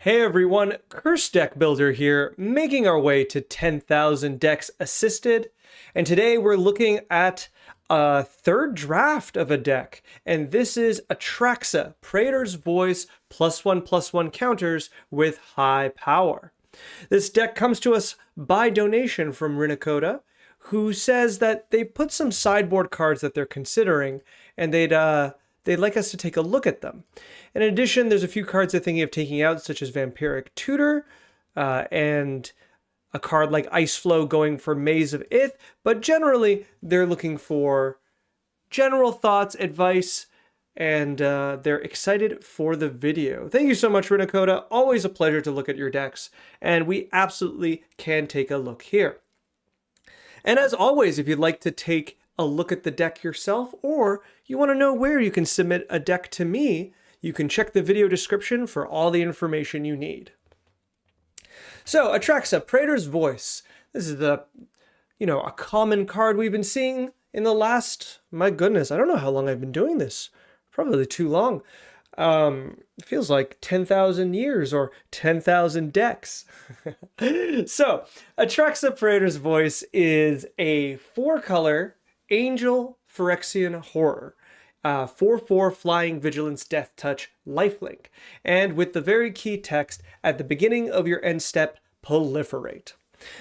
Hey everyone, Curse Deck Builder here, making our way to 10,000 decks assisted. And today we're looking at a third draft of a deck. And this is Atraxa, Praetor's Voice, +1/+1 counters with high power. This deck comes to us by donation from Rinakota, who says that they put some sideboard cards that they're considering, and they'd like us to take a look at them. In addition, there's a few cards they're thinking of taking out, such as Vampiric Tutor, and a card like Ice Flow going for Maze of Ith, but generally, they're looking for general thoughts, advice, and they're excited for the video. Thank you so much, Rinakota. Always a pleasure to look at your decks, and we absolutely can take a look here. And as always, if you'd like to take a look at the deck yourself, or you want to know where you can submit a deck to me, you can check the video description for all the information you need. So, Atraxa, Praetor's Voice. This is a common card we've been seeing in the last, my goodness, I don't know how long I've been doing this. Probably too long. It feels like 10,000 years or 10,000 decks. So, Atraxa, Praetor's Voice is a 4-color Angel Phyrexian Horror. 4/4 Flying Vigilance Death Touch Lifelink. And with the very key text at the beginning of your end step, proliferate.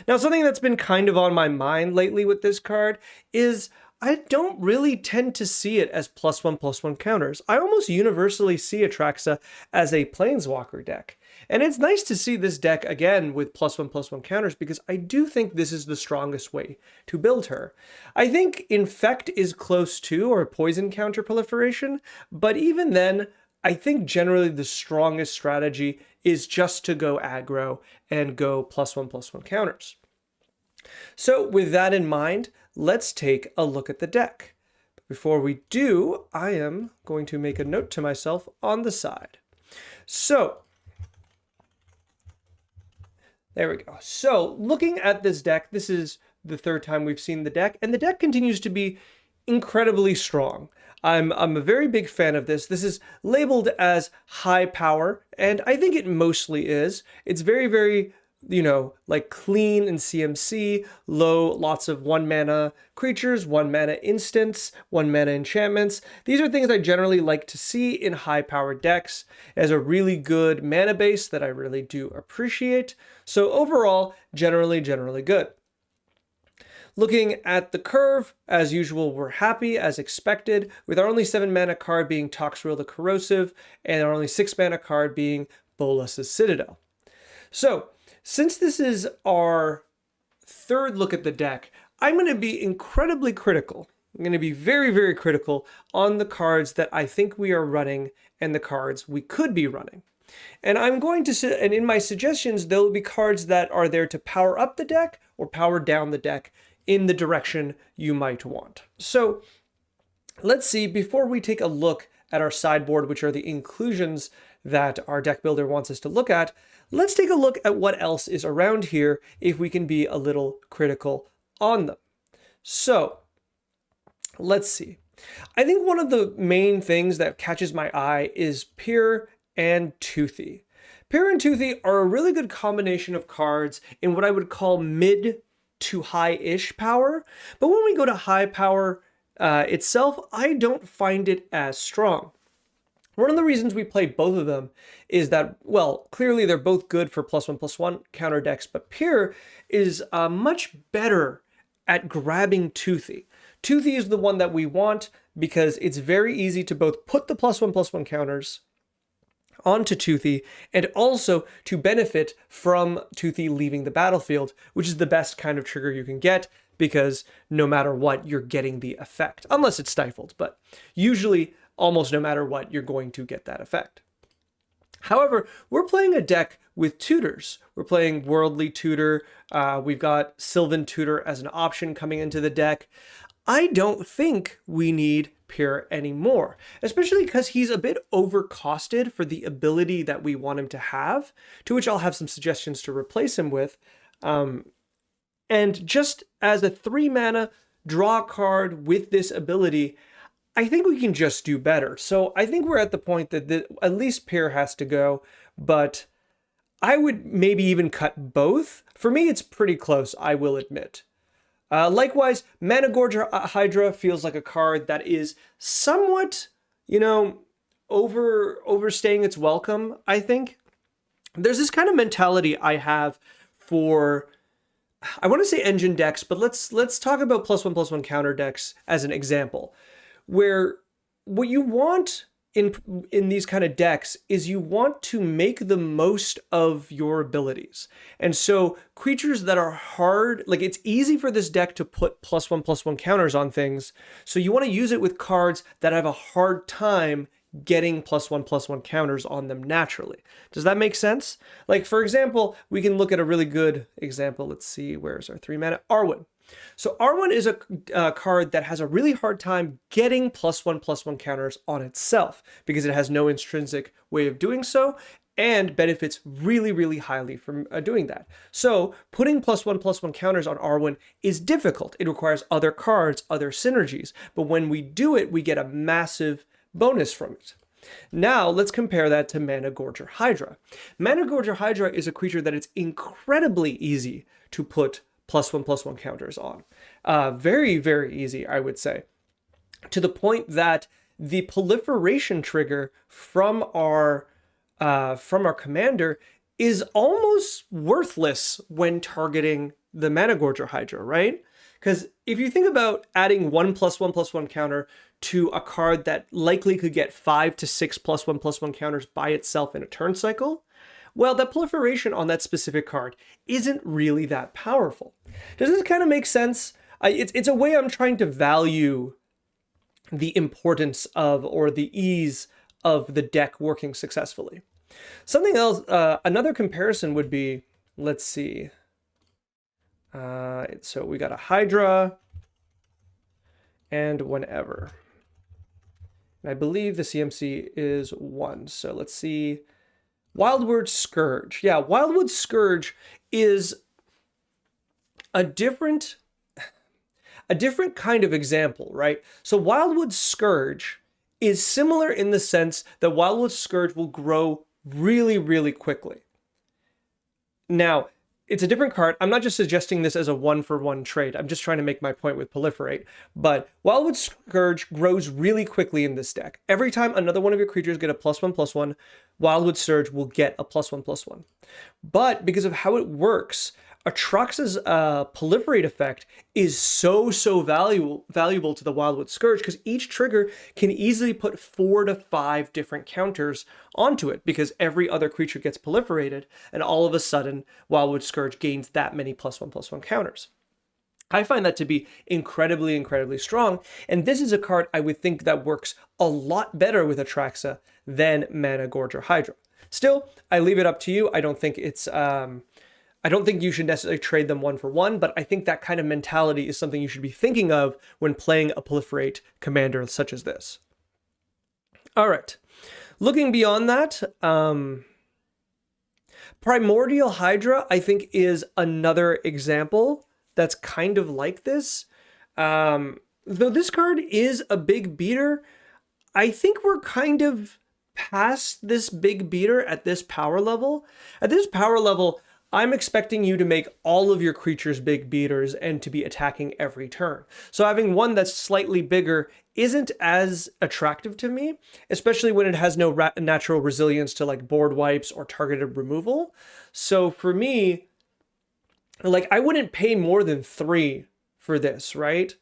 Now, something that's been kind of on my mind lately with this card is I don't really tend to see it as +1/+1 counters. I almost universally see Atraxa as a Planeswalker deck. And it's nice to see this deck again with +1/+1 counters because I do think this is the strongest way to build her. I think Infect is close to, or Poison counter proliferation, but even then, I think generally the strongest strategy is just to go aggro and go +1/+1 counters. So with that in mind, let's take a look at the deck. But before we do, I am going to make a note to myself on the side. So, there we go. So, looking at this deck, this is the third time we've seen the deck, and the deck continues to be incredibly strong. I'm a very big fan of this. This is labeled as high power, and I think it mostly is. It's very, very like clean and CMC, low, lots of 1-mana creatures, 1-mana instants, 1-mana enchantments. These are things I generally like to see in high-powered decks. It has a really good mana base that I really do appreciate. So overall, generally good. Looking at the curve, as usual, we're happy, as expected, with our only 7-mana card being Toxrill the Corrosive, and our only 6-mana card being Bolas's Citadel. So, since this is our third look at the deck, I'm going to be incredibly critical. I'm going to be very, very critical on the cards that I think we are running and the cards we could be running. And I'm going to, and in my suggestions, there will be cards that are there to power up the deck or power down the deck in the direction you might want. So let's see, before we take a look at our sideboard, which are the inclusions that our deck builder wants us to look at, let's take a look at what else is around here if we can be a little critical on them. So let's see. I think one of the main things that catches my eye is Pyrrh and Toothy. Pyrrh and Toothy are a really good combination of cards in what I would call mid to high-ish power, but when we go to high power itself, I don't find it as strong. One of the reasons we play both of them is that, well, clearly they're both good for +1/+1 counter decks, but Pyrrh is much better at grabbing Toothy. Toothy is the one that we want because it's very easy to both put the +1/+1 counters onto Toothy and also to benefit from Toothy leaving the battlefield, which is the best kind of trigger you can get because no matter what, you're getting the effect, unless it's stifled, but usually almost no matter what, you're going to get that effect. However, we're playing a deck with tutors. We're playing Worldly Tutor. We've got Sylvan Tutor as an option coming into the deck. I don't think we need Pyrrh anymore, especially because he's a bit overcosted for the ability that we want him to have, to which I'll have some suggestions to replace him with. And just as a 3-mana draw card with this ability, I think we can just do better. So I think we're at the point that at least Pyrrh has to go, but I would maybe even cut both. For me, it's pretty close, I will admit. Likewise, Managorger Hydra feels like a card that is somewhat, you know, overstaying its welcome, I think. There's this kind of mentality I have for, I want to say engine decks, but let's talk about +1/+1 counter decks as an example, where what you want in these kind of decks is you want to make the most of your abilities. And so creatures that are hard, like it's easy for this deck to put +1/+1 counters on things. So you want to use it with cards that have a hard time getting +1/+1 counters on them naturally. Does that make sense? Like, for example, we can look at a really good example. Let's see, where's our 3-mana? Arwen. So Arwen is a card that has a really hard time getting +1/+1 counters on itself because it has no intrinsic way of doing so and benefits really, really highly from doing that. So putting +1/+1 counters on Arwen is difficult. It requires other cards, other synergies, but when we do it, we get a massive bonus from it. Now, let's compare that to Managorger Hydra. Managorger Hydra is a creature that it's incredibly easy to put +1/+1 counters on. Very, very easy, I would say. To the point that the proliferation trigger from our commander is almost worthless when targeting the Managorger Hydra, right? Because if you think about adding one +1/+1 counter to a card that likely could get 5 to 6 +1/+1 counters by itself in a turn cycle, well, that proliferation on that specific card isn't really that powerful. Does this kind of make sense? It's a way I'm trying to value the importance of, or the ease of the deck working successfully. Something else, another comparison would be, let's see. So we got a Hydra and whenever. And I believe the CMC is 1. So let's see. Wildwood Scourge. Yeah, Wildwood Scourge is a different kind of example, right? So Wildwood Scourge is similar in the sense that Wildwood Scourge will grow really, really quickly. Now, it's a different card. I'm not just suggesting this as a 1-for-1 trade. I'm just trying to make my point with Proliferate. But Wildwood Scourge grows really quickly in this deck. Every time another one of your creatures get a +1/+1, Wildwood Scourge will get a +1/+1. But because of how it works, Atraxa's Proliferate effect is so valuable to the Wildwood Scourge because each trigger can easily put 4 to 5 different counters onto it because every other creature gets proliferated, and all of a sudden Wildwood Scourge gains that many +1/+1 counters. I find that to be incredibly, incredibly strong, and this is a card I would think that works a lot better with Atraxa than Managorger Hydra. Still, I leave it up to you. I don't think it's I don't think you should necessarily trade them 1-for-1, but I think that kind of mentality is something you should be thinking of when playing a proliferate commander such as this. All right, looking beyond that, Primordial Hydra, I think, is another example that's kind of like this. Though this card is a big beater, I think we're kind of past this big beater at this power level. At this power level, I'm expecting you to make all of your creatures big beaters and to be attacking every turn. So having one that's slightly bigger isn't as attractive to me, especially when it has no natural resilience to like board wipes or targeted removal. So for me, like I wouldn't pay more than 3 for this, right?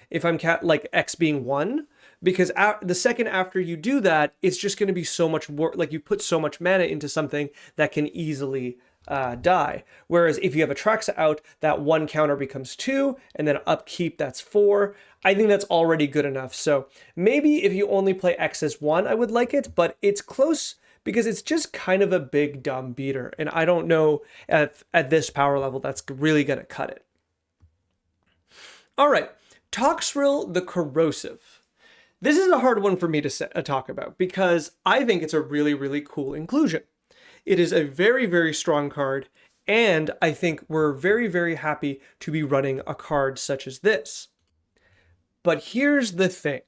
If I'm like X being 1, because the second after you do that, it's just going to be so much more, like you put so much mana into something that can easily die. Whereas if you have Atraxa out, that 1 counter becomes 2, and then upkeep, that's 4. I think that's already good enough. So maybe if you only play X as 1, I would like it, but it's close because it's just kind of a big dumb beater. And I don't know at this power level that's really going to cut it. All right, Toxrill the Corrosive. This is a hard one for me to talk about because I think it's a really, really cool inclusion. It is a very, very strong card, and I think we're very, very happy to be running a card such as this. But here's the thing.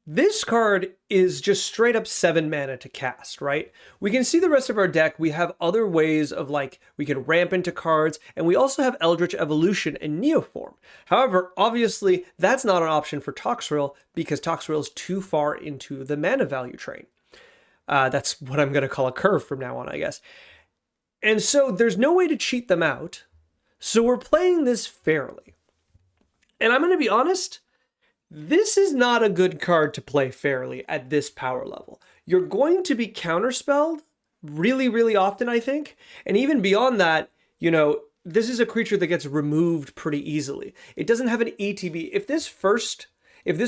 This card is just straight up 7 mana to cast, right? We can see the rest of our deck. We have other ways of like, we can ramp into cards, and we also have Eldritch Evolution and Neoform. However, obviously, that's not an option for Toxrill because Toxrill is too far into the mana value train. That's what I'm going to call a curve from now on, I guess. And so there's no way to cheat them out. So we're playing this fairly. And I'm going to be honest, this is not a good card to play fairly at this power level. You're going to be counterspelled really, really often, I think. And even beyond that, you know, this is a creature that gets removed pretty easily. It doesn't have an ETB. If this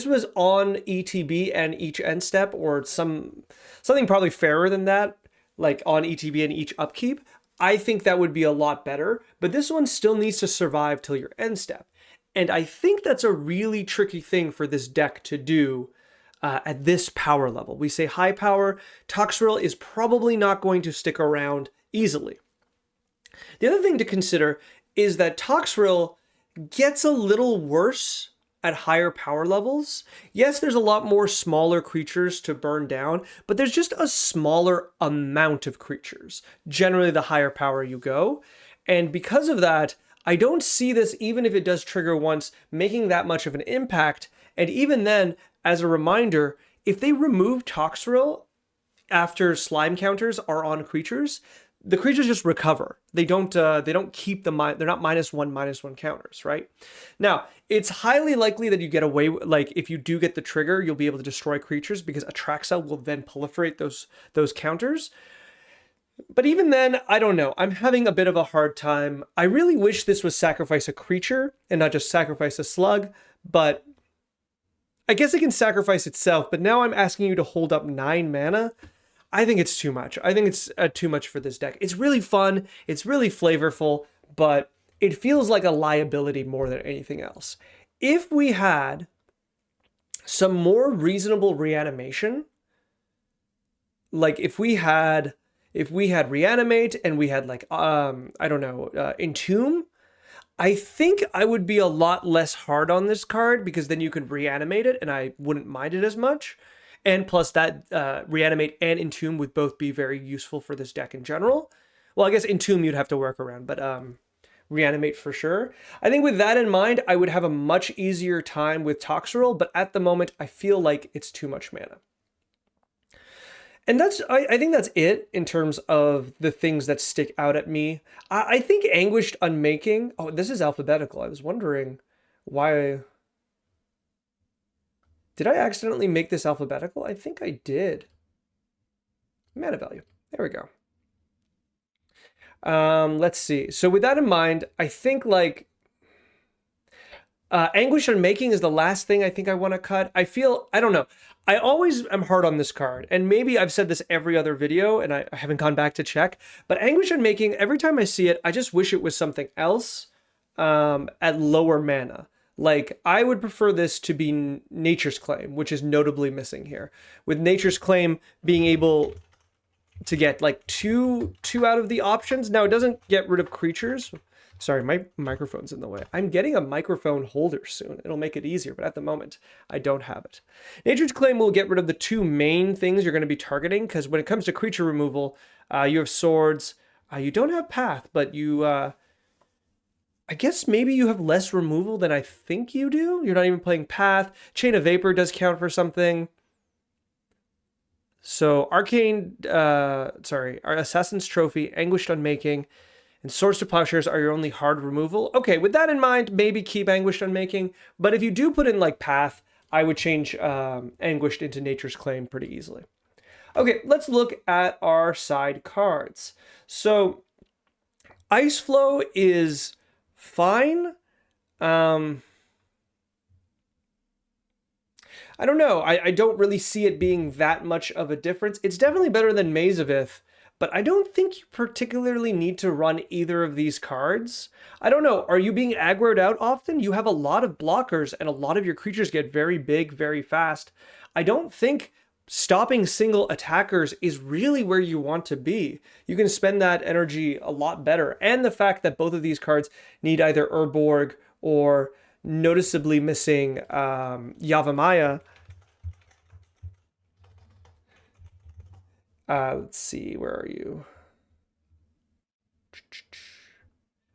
was on ETB and each end step, or something probably fairer than that, like on ETB and each upkeep, I think that would be a lot better. But this one still needs to survive till your end step. And I think that's a really tricky thing for this deck to do at this power level. We say high power, Toxrill is probably not going to stick around easily. The other thing to consider is that Toxrill gets a little worse at higher power levels. Yes, there's a lot more smaller creatures to burn down, but there's just a smaller amount of creatures, generally the higher power you go. And because of that, I don't see this, even if it does trigger once, making that much of an impact. And even then, as a reminder, if they remove Toxrill after slime counters are on creatures, the creatures just recover. They don't keep they're not -1/-1 counters, right? Now, it's highly likely that you get away, like if you do get the trigger, you'll be able to destroy creatures because Atraxa will then proliferate those counters. But even then, I don't know. I'm having a bit of a hard time. I really wish this was sacrifice a creature and not just sacrifice a slug, but I guess it can sacrifice itself. But now I'm asking you to hold up 9 mana. I think it's too much. I think it's too much for this deck. It's really fun. It's really flavorful, but it feels like a liability more than anything else. If we had some more reasonable reanimation, like if we had reanimate and we had like, I don't know, entomb, I think I would be a lot less hard on this card because then you could reanimate it and I wouldn't mind it as much. And plus that reanimate and entomb would both be very useful for this deck in general. Well, I guess entomb you'd have to work around, but reanimate for sure. I think with that in mind, I would have a much easier time with Toxrill, but at the moment, I feel like it's too much mana. And I think that's it in terms of the things that stick out at me. I think Anguished Unmaking... Oh, this is alphabetical. I was wondering why... Did I accidentally make this alphabetical? I think I did. Mana value. There we go. Let's see. So with that in mind, I think like... Anguish Unmaking is the last thing I think I want to cut. I don't know. I always am hard on this card, and maybe I've said this every other video, and I haven't gone back to check, but Anguish Unmaking, every time I see it, I just wish it was something else at lower mana. Like, I would prefer this to be Nature's Claim, which is notably missing here. With Nature's Claim being able to get, like, two out of the options. Now, it doesn't get rid of creatures. Sorry, my microphone's in the way. I'm getting a microphone holder soon. It'll make it easier, but at the moment, I don't have it. Nature's Claim will get rid of the two main things you're going to be targeting, because when it comes to creature removal, you have swords. You don't have path, but you... I guess maybe you have less removal than I think you do. You're not even playing path. Chain of Vapor does count for something. So our Assassin's Trophy, Anguished Unmaking, and Swords to Plowshares are your only hard removal. Okay, with that in mind, maybe keep Anguished Unmaking. But if you do put in like Path, I would change Anguished into Nature's Claim pretty easily. Okay, let's look at our side cards. So Ice Flow is fine. I don't know. I don't really see it being that much of a difference. It's definitely better than Maze of Ith, but I don't think you particularly need to run either of these cards. I don't know. Are you being aggroed out often? You have a lot of blockers and a lot of your creatures get very big, very fast. I don't think stopping single attackers is really where you want to be. You can spend that energy a lot better. And the fact that both of these cards need either Urborg or noticeably missing Yavimaya Let's see, where are you?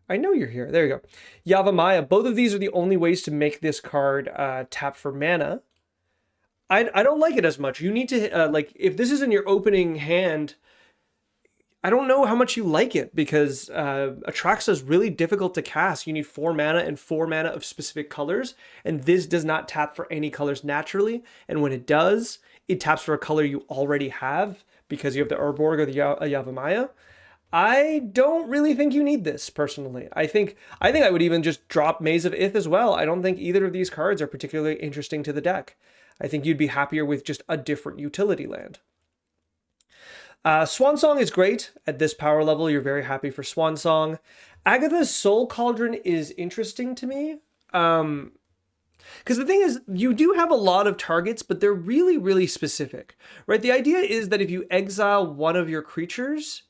I know you're here. There you go. Yavimaya. Both of these are the only ways to make this card tap for mana. I don't like it as much. You need to, like, if this is in your opening hand, I don't know how much you like it because Atraxa is really difficult to cast. You need 4 mana and 4 mana of specific colors, and this does not tap for any colors naturally. And when it does, it taps for a color you already have because you have the Urborg or the Yavimaya. I don't really think you need this personally. I think I would even just drop Maze of Ith as well. I don't think either of these cards are particularly interesting to the deck. I think you'd be happier with just a different utility land. Swansong is great. At this power level, you're very happy for Swansong. Agatha's Soul Cauldron is interesting to me. Because the thing is, you do have a lot of targets, but they're really, really specific, right? The idea is that if you exile one of your creatures,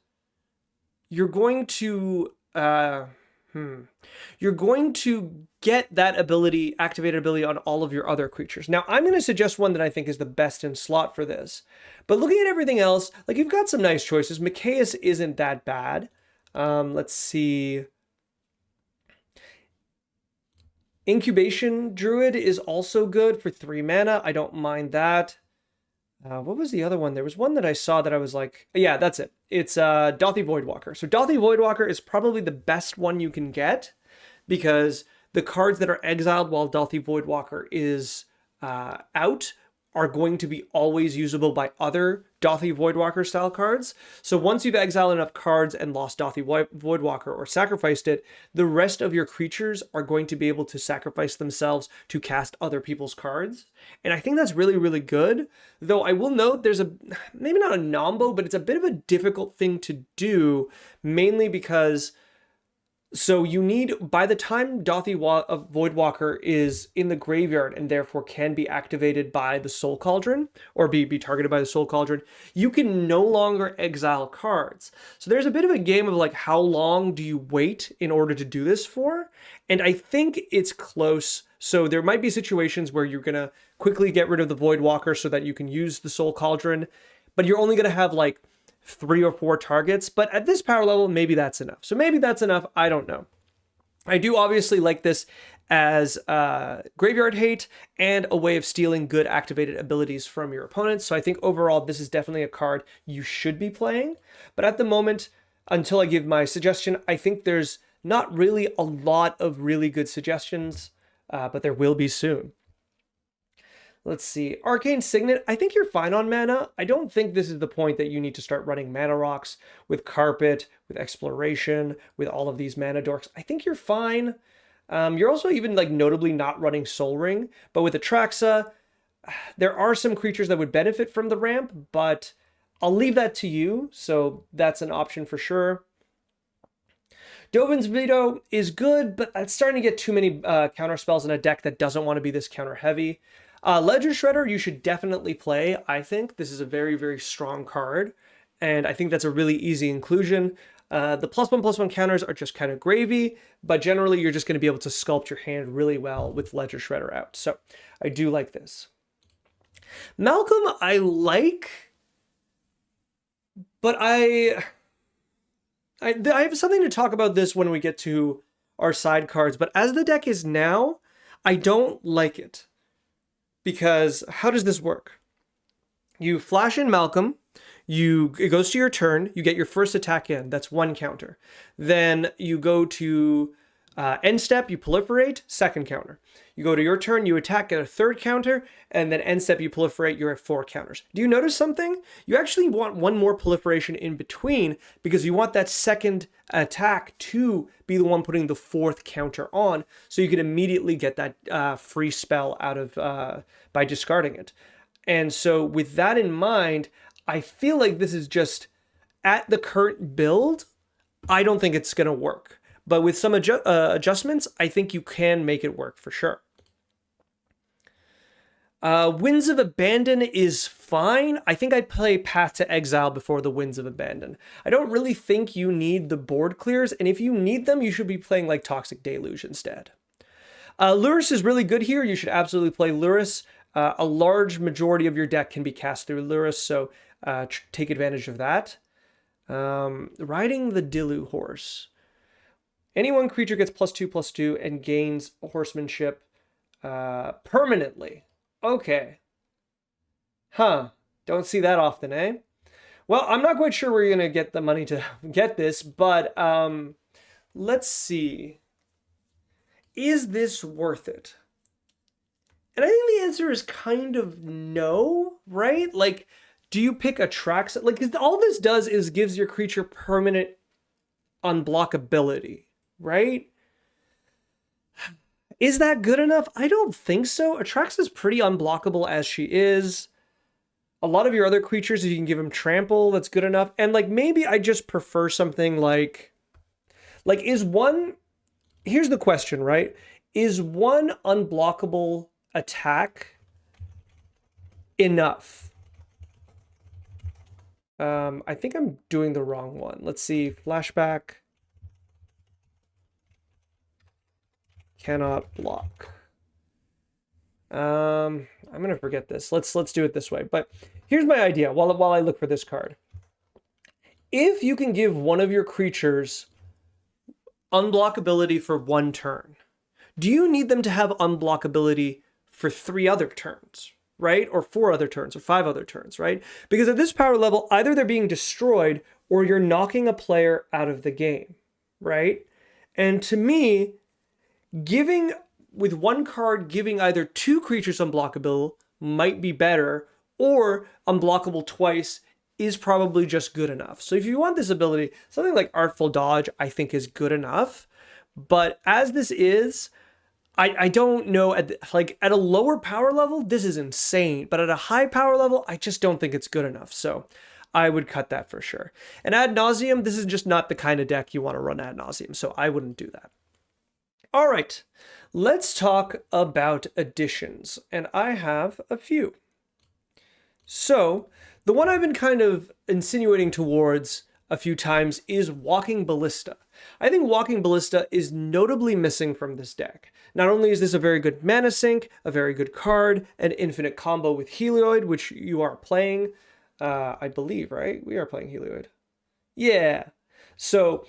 you're going to get that ability, activated ability on all of your other creatures. Now, I'm going to suggest one that I think is the best in slot for this. But looking at everything else, like you've got some nice choices. Mikaeus isn't that bad. Let's see. Incubation Druid is also good for 3 mana. I don't mind that. What was the other one? There was one that I saw that I was like, yeah, that's it. It's Dauthi Voidwalker. So Dauthi Voidwalker is probably the best one you can get because the cards that are exiled while Dauthi Voidwalker is out are going to be always usable by other Dauthi Voidwalker style cards. So once you've exiled enough cards and lost Dauthi Voidwalker or sacrificed it, the rest of your creatures are going to be able to sacrifice themselves to cast other people's cards. And I think that's really, really good. Though I will note there's maybe not a nombo, but it's a bit of a difficult thing to do, mainly because so you need, by the time Dauthi Voidwalker is in the graveyard and therefore can be activated by the Soul Cauldron, or be targeted by the Soul Cauldron, you can no longer exile cards. So there's a bit of a game of like, how long do you wait in order to do this for? And I think it's close. So there might be situations where you're going to quickly get rid of the Voidwalker so that you can use the Soul Cauldron, but you're only going to have like 3 or 4 targets, but at this power level, maybe that's enough. So maybe that's enough, I don't know. I do obviously like this as graveyard hate and a way of stealing good activated abilities from your opponents. So I think overall, this is definitely a card you should be playing. But at the moment, until I give my suggestion, I think there's not really a lot of really good suggestions, but there will be soon. Let's see. Arcane Signet, I think you're fine on mana. I don't think this is the point that you need to start running mana rocks with Carpet, with Exploration, with all of these mana dorks. I think you're fine. You're also even like notably not running Soul Ring, but with Atraxa, there are some creatures that would benefit from the ramp, but I'll leave that to you. So that's an option for sure. Dovin's Veto is good, but it's starting to get too many counter spells in a deck that doesn't want to be this counter heavy. Ledger Shredder, you should definitely play, I think. This is a very, very strong card, and I think that's a really easy inclusion. The +1/+1 counters are just kind of gravy, but generally you're just going to be able to sculpt your hand really well with Ledger Shredder out. So I do like this. Malcolm, I like, but I have something to talk about this when we get to our side cards, but as the deck is now, I don't like it. Because how does this work? You flash in Malcolm, it goes to your turn, you get your first attack in, that's 1 counter. Then you go to end step, you proliferate, 2nd counter. You go to your turn, you attack at a 3rd counter, and then end step, you proliferate, you're at 4 counters. Do you notice something? You actually want 1 more proliferation in between because you want that 2nd attack to be the one putting the 4th counter on, so you can immediately get that free spell out of by discarding it. And so with that in mind, I feel like this is just, at the current build, I don't think it's going to work. But with some adjustments, I think you can make it work for sure. Winds of Abandon is fine. I think I'd play Path to Exile before the Winds of Abandon. I don't really think you need the board clears, and if you need them, you should be playing like Toxic Deluge instead. Lurrus is really good here. You should absolutely play Lurrus. A large majority of your deck can be cast through Lurrus, so take advantage of that. Riding the Dilu horse. Any one creature gets +2/+2 and gains horsemanship permanently. Okay. Huh. Don't see that often, eh? Well, I'm not quite sure where you're going to get the money to get this, but let's see. Is this worth it? And I think the answer is kind of no, right? Like, do you pick Atraxa? Like, all this does is gives your creature permanent unblockability, right? Is that good enough? I don't think so. Atraxa's pretty unblockable as she is. A lot of your other creatures, if you can give them trample, that's good enough. And like, maybe I just prefer something like is one, here's the question, right? Is one unblockable attack enough? I think I'm doing the wrong one. Let's see, flashback. Cannot block. I'm gonna forget this. Let's do it this way. But here's my idea while I look for this card. If you can give one of your creatures unblockability for one turn, do you need them to have unblockability for 3 other turns, right? Or 4 other turns, or 5 other turns, right? Because at this power level, either they're being destroyed or you're knocking a player out of the game, right? And to me, giving with one card, giving either 2 creatures unblockable might be better, or unblockable twice is probably just good enough. So if you want this ability, something like Artful Dodge, I think is good enough. But as this is, I don't know, at a lower power level, this is insane. But at a high power level, I just don't think it's good enough. So I would cut that for sure. And Ad Nauseam, this is just not the kind of deck you want to run Ad Nauseam. So I wouldn't do that. All right, let's talk about additions. And I have a few. So the one I've been kind of insinuating towards a few times is Walking Ballista. I think Walking Ballista is notably missing from this deck. Not only is this a very good mana sink, a very good card, an infinite combo with Helioid, which you are playing, I believe, right? We are playing Helioid. Yeah. So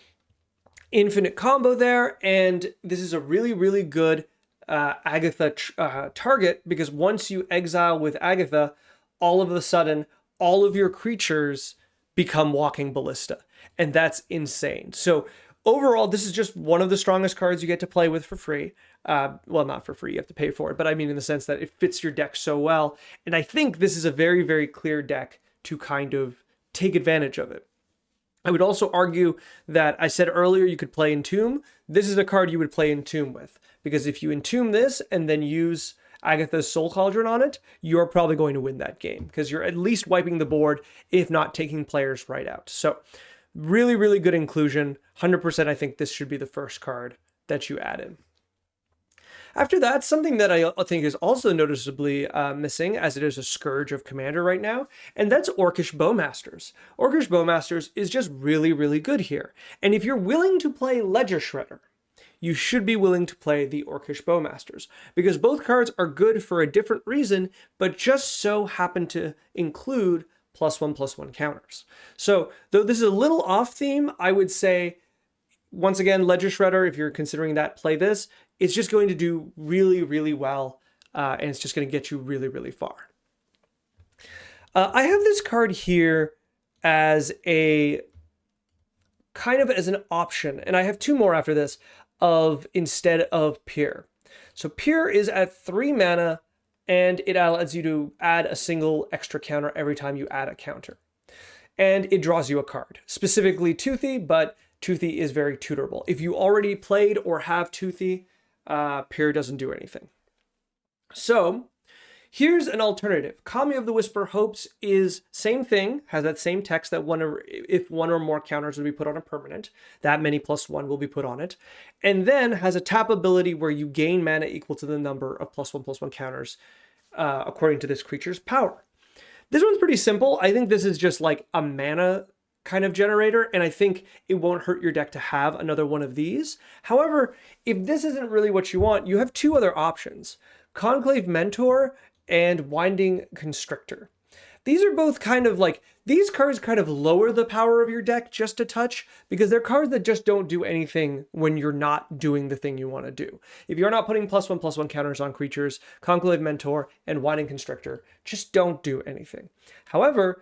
infinite combo there, and this is a really, really good Agatha target, because once you exile with Agatha, all of a sudden, all of your creatures become Walking Ballista, and that's insane. So overall, this is just one of the strongest cards you get to play with for free. Well, not for free, you have to pay for it, but I mean in the sense that it fits your deck so well, and I think this is a very, very clear deck to kind of take advantage of it. I would also argue that I said earlier you could play Entomb. This is a card you would play Entomb with, because if you Entomb this and then use Agatha's Soul Cauldron on it, you're probably going to win that game, because you're at least wiping the board, if not taking players right out. So really, really good inclusion. 100% I think this should be the first card that you add in. After that, something that I think is also noticeably missing, as it is a scourge of Commander right now, and that's Orcish Bowmasters. Orcish Bowmasters is just really, really good here. And if you're willing to play Ledger Shredder, you should be willing to play the Orcish Bowmasters, because both cards are good for a different reason, but just so happen to include +1/+1 counters. So though this is a little off theme, I would say, once again, Ledger Shredder, if you're considering that, play this. It's just going to do really, really well, and it's just going to get you really, really far. I have this card here as a kind of as an option, and I have 2 more after this, of instead of Peer. So Peer is at 3 mana, and it allows you to add a single extra counter every time you add a counter. And it draws you a card, specifically Toothy, but Toothy is very tutorable. If you already played or have Toothy, Peer doesn't do anything. So here's an alternative. Kami of the Whisper Hopes is same thing, has that same text that if 1 or more counters would be put on a permanent, that many +1 will be put on it, and then has a tap ability where you gain mana equal to the number of +1/+1 counters according to this creature's power. This one's pretty simple. I think this is just like a mana kind of generator, and I think it won't hurt your deck to have another one of these. However, if this isn't really what you want, you have 2 other options. Conclave Mentor and Winding Constrictor. These are both kind of like, these cards kind of lower the power of your deck just a touch because they're cards that just don't do anything when you're not doing the thing you want to do. If you're not putting +1/+1 counters on creatures, Conclave Mentor and Winding Constrictor just don't do anything. However,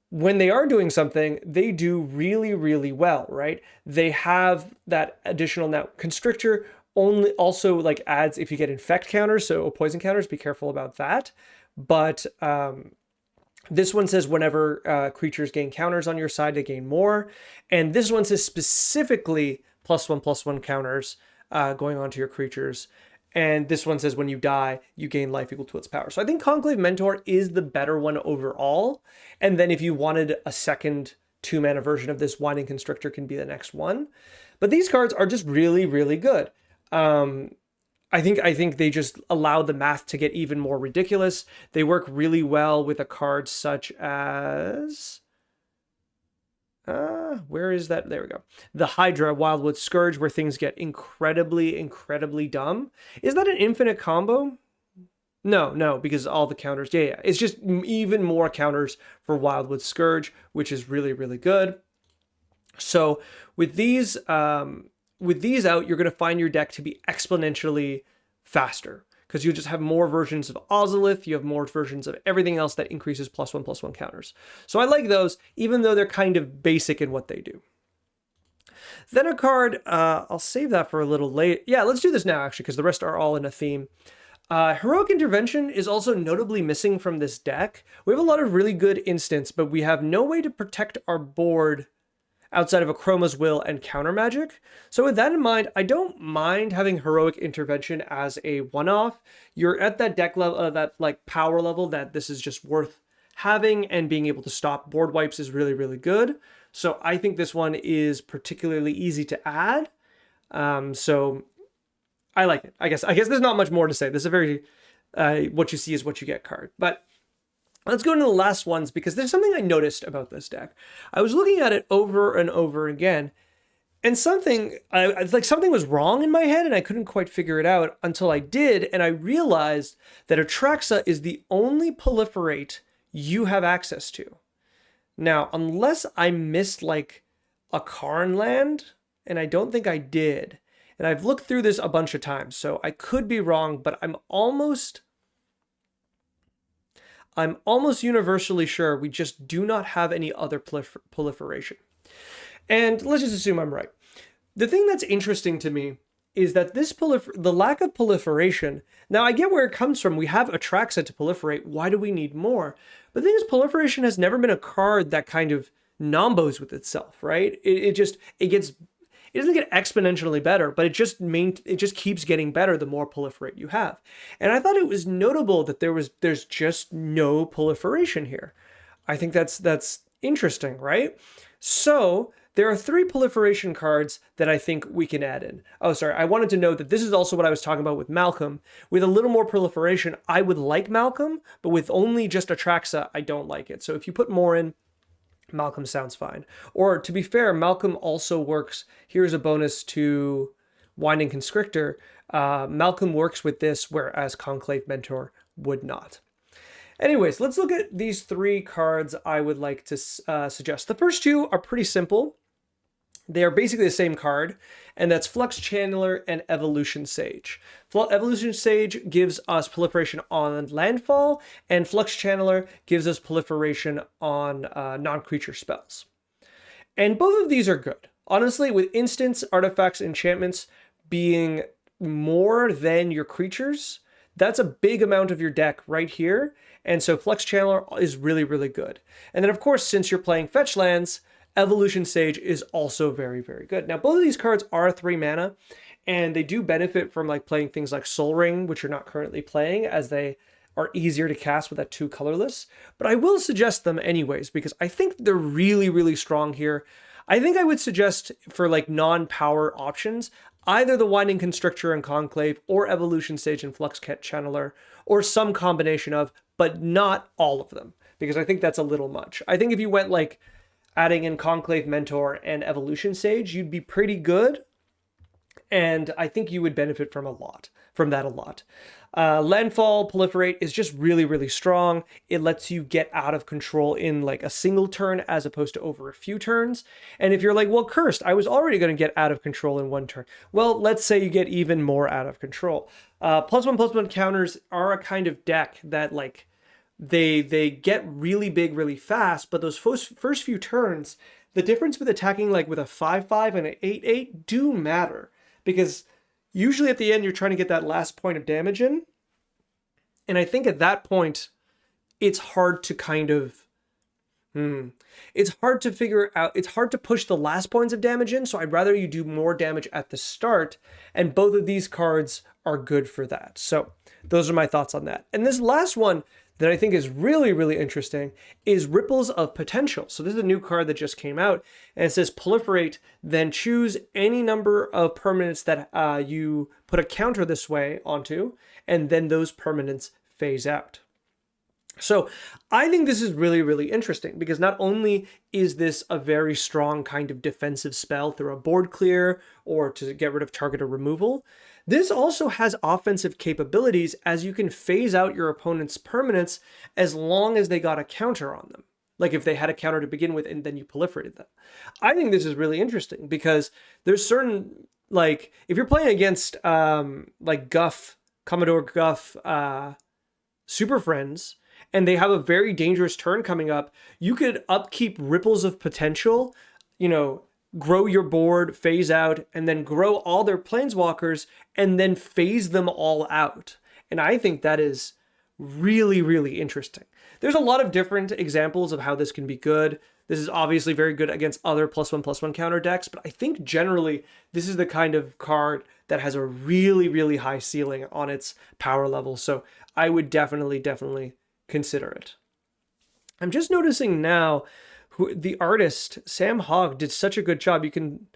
when they are doing something, they do really, really well, right? They have that additional, now Constrictor only also like adds if you get infect counters, so poison counters, be careful about that. But this one says whenever creatures gain counters on your side, they gain more. And this one says specifically +1/+1 counters going onto your creatures. And this one says when you die, you gain life equal to its power. So I think Conclave Mentor is the better one overall. And then if you wanted a second 2-mana version of this, Winding Constrictor can be the next one. But these cards are just really, really good. I think they just allow the math to get even more ridiculous. They work really well with a card such as... where is that? There we go. The Hydra Wildwood Scourge, where things get incredibly, incredibly dumb. Is that an infinite combo? No, because all the counters... Yeah. It's just even more counters for Wildwood Scourge, which is really, really good. So with these out, you're going to find your deck to be exponentially faster because you just have more versions of Ozolith, you have more versions of everything else that increases +1/+1 counters. So I like those, even though they're kind of basic in what they do. Then a card, I'll save that for a little late. Yeah, let's do this now, actually, because the rest are all in a theme. Heroic Intervention is also notably missing from this deck. We have a lot of really good instants, but we have no way to protect our board outside of a Chroma's Will and counter magic. So with that in mind, I don't mind having Heroic Intervention as a one-off. You're at that deck level, that like power level that this is just worth having, and being able to stop board wipes is really, really good. So I think this one is particularly easy to add. So I like it. I guess there's not much more to say. This is a very, what you see is what you get card. But let's go into the last ones, because there's something I noticed about this deck. I was looking at it over and over again, and something was wrong in my head, and I couldn't quite figure it out until I did, and I realized that Atraxa is the only proliferate you have access to. Now, unless I missed like a Karn land, and I don't think I did, and I've looked through this a bunch of times, so I could be wrong, but I'm almost universally sure we just do not have any other proliferation. And let's just assume I'm right. The thing that's interesting to me is that the lack of proliferation, now I get where it comes from. We have Atraxa to proliferate. Why do we need more? But the thing is, proliferation has never been a card that kind of nombos with itself, right? It doesn't get exponentially better, but it just keeps getting better the more proliferate you have. And I thought it was notable that there's just no proliferation here. I think that's interesting, right? So there are 3 proliferation cards that I think we can add in. Oh, sorry, I wanted to note that this is also what I was talking about with Malcolm. With a little more proliferation, I would like Malcolm, but with only just Atraxa, I don't like it. So if you put more in, Malcolm sounds fine. Or to be fair, Malcolm also works. Here's a bonus to Winding Constrictor. Malcolm works with this, whereas Conclave Mentor would not. Anyways, let's look at these 3 cards I would like to suggest. The first 2 are pretty simple. They are basically the same card, and that's Flux Channeler and Evolution Sage. Evolution Sage gives us proliferation on landfall, and Flux Channeler gives us proliferation on non-creature spells. And both of these are good. Honestly, with instants, artifacts, enchantments being more than your creatures, that's a big amount of your deck right here. And so Flux Channeler is really, really good. And then, of course, since you're playing fetch lands, Evolution Sage is also very, very good. Now, both of these cards are 3 mana, and they do benefit from like playing things like Soul Ring, which you're not currently playing, as they are easier to cast with that 2 colorless. But I will suggest them anyways, because I think they're really, really strong here. I think I would suggest for like non-power options, either the Winding Constrictor and Conclave, or Evolution Sage and Flux Channeler, or some combination of, but not all of them, because I think that's a little much. I think if you went like adding in Conclave Mentor and Evolution Sage, you'd be pretty good. And I think you would benefit from that a lot. Landfall Proliferate is just really, really strong. It lets you get out of control in like a single turn as opposed to over a few turns. And if you're like, well, cursed, I was already going to get out of control in one turn. Well, let's say you get even more out of control. +1/+1 counters are a kind of deck that like they get really big really fast, but those first few turns, the difference with attacking like with a 5/5 and an 8/8 do matter, because usually at the end you're trying to get that last point of damage in. And I think at that point, it's hard to kind of, it's hard to figure out, it's hard to push the last points of damage in, so I'd rather you do more damage at the start, and both of these cards are good for that. So those are my thoughts on that. And this last one that I think is really, really interesting is Ripples of Potential. So this is a new card that just came out, and it says proliferate, then choose any number of permanents that you put a counter this way onto, and then those permanents phase out. So I think this is really, really interesting, because not only is this a very strong kind of defensive spell through a board clear or to get rid of target or removal, this also has offensive capabilities, as you can phase out your opponent's permanents as long as they got a counter on them. Like if they had a counter to begin with and then you proliferated them. I think this is really interesting, because there's certain, like if you're playing against like Guff, Commodore Guff, Super Friends, and they have a very dangerous turn coming up, you could upkeep Ripples of Potential, you know, grow your board, phase out, and then grow all their planeswalkers, and then phase them all out. And I think that is really, really interesting. There's a lot of different examples of how this can be good. This is obviously very good against other +1/+1 counter decks, but I think generally this is the kind of card that has a really, really high ceiling on its power level. So I would definitely consider it. I'm just noticing now, the artist Sam Hogg did such a good job. You can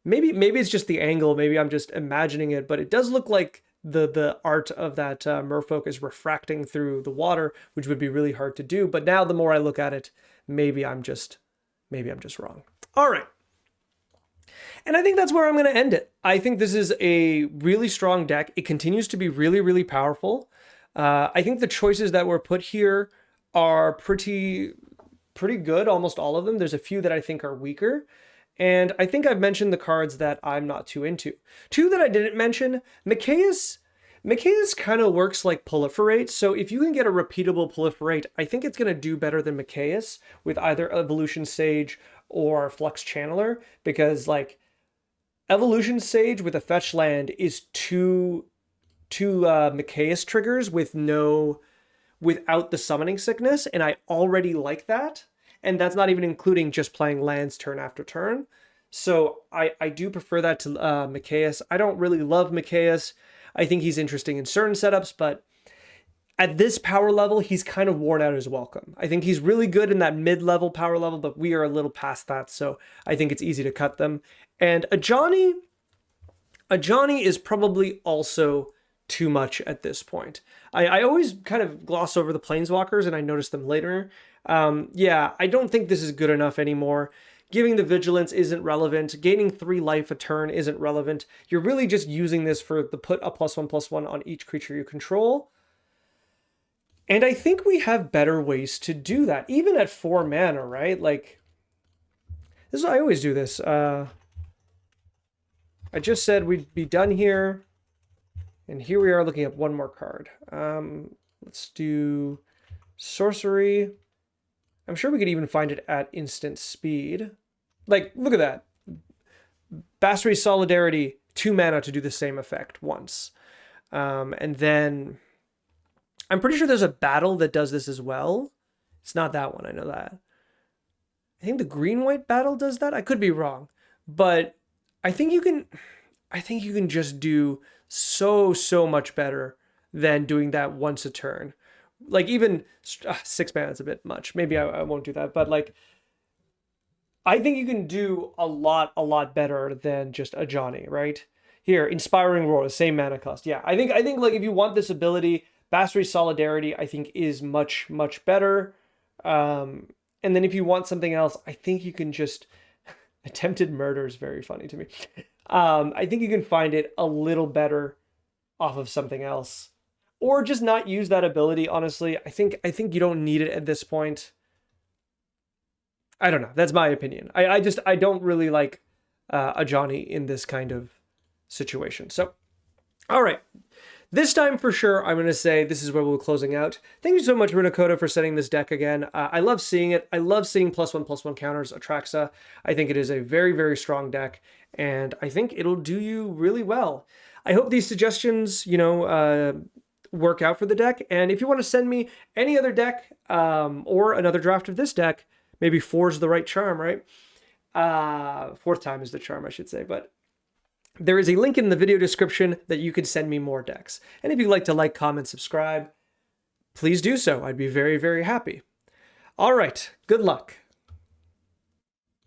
maybe it's just the angle, maybe I'm just imagining it, but it does look like the art of that merfolk is refracting through the water, which would be really hard to do. But now the more I look at it, maybe I'm just wrong. All right. And I think that's where I'm going to end it. I think this is a really strong deck. It continues to be really, really powerful. I think the choices that were put here are pretty good, almost all of them. There's a few that I think are weaker. And I think I've mentioned the cards that I'm not too into. Two that I didn't mention, Mikaeus kind of works like Proliferate. So if you can get a repeatable Proliferate, I think it's going to do better than Mikaeus with either Evolution Sage or Flux Channeler, because like Evolution Sage with a fetch land is two Mikaeus triggers without the summoning sickness, and I already like that. And that's not even including just playing lands turn after turn. So I do prefer that to Mikaeus. I don't really love Mikaeus. I think he's interesting in certain setups, but at this power level, he's kind of worn out his welcome. I think he's really good in that mid-level power level, but we are a little past that, so I think it's easy to cut them. And Ajani is probably also too much at this point. I always kind of gloss over the planeswalkers, and I notice them later. Yeah, I don't think this is good enough anymore. Giving the vigilance isn't relevant. Gaining 3 life a turn isn't relevant. You're really just using this for the put a +1/+1 on each creature you control. And I think we have better ways to do that, even at 4 mana, right? Like, this is, I always do this. I just said we'd be done here. And here we are looking at one more card. Let's do Sorcery. I'm sure we could even find it at instant speed. Like, look at that. Basri Solidarity, 2 mana to do the same effect once. And then I'm pretty sure there's a battle that does this as well. It's not that one, I know that. I think the green-white battle does that. I could be wrong. But I think you can just do so much better than doing that once a turn. Like even 6 mana is a bit much. Maybe I won't do that, but like I think you can do a lot better than just a Johnny, right? Here, Inspiring Roar, the same mana cost. Yeah, I think like if you want this ability, Basri Solidarity I think is much better. And then if you want something else, I think you can just Attempted Murder is very funny to me. I think you can find it a little better off of something else. or just not use that ability. Honestly, I think you don't need it at this point. I don't know. That's my opinion. I don't really like a Johnny in this kind of situation. So, all right. This time for sure, I'm going to say this is where we're closing out. Thank you so much, Runacoda, for setting this deck again. I love seeing it. I love seeing +1/+1 counters, Atraxa. I think it is a very, very strong deck, and I think it'll do you really well. I hope these suggestions, work out for the deck, and if you want to send me any other deck or another draft of this deck, maybe 4's the right charm, right? Fourth time is the charm, I should say, but there is a link in the video description that you can send me more decks. And if you'd like to like, comment, subscribe, please do so. I'd be very, very happy. All right, good luck.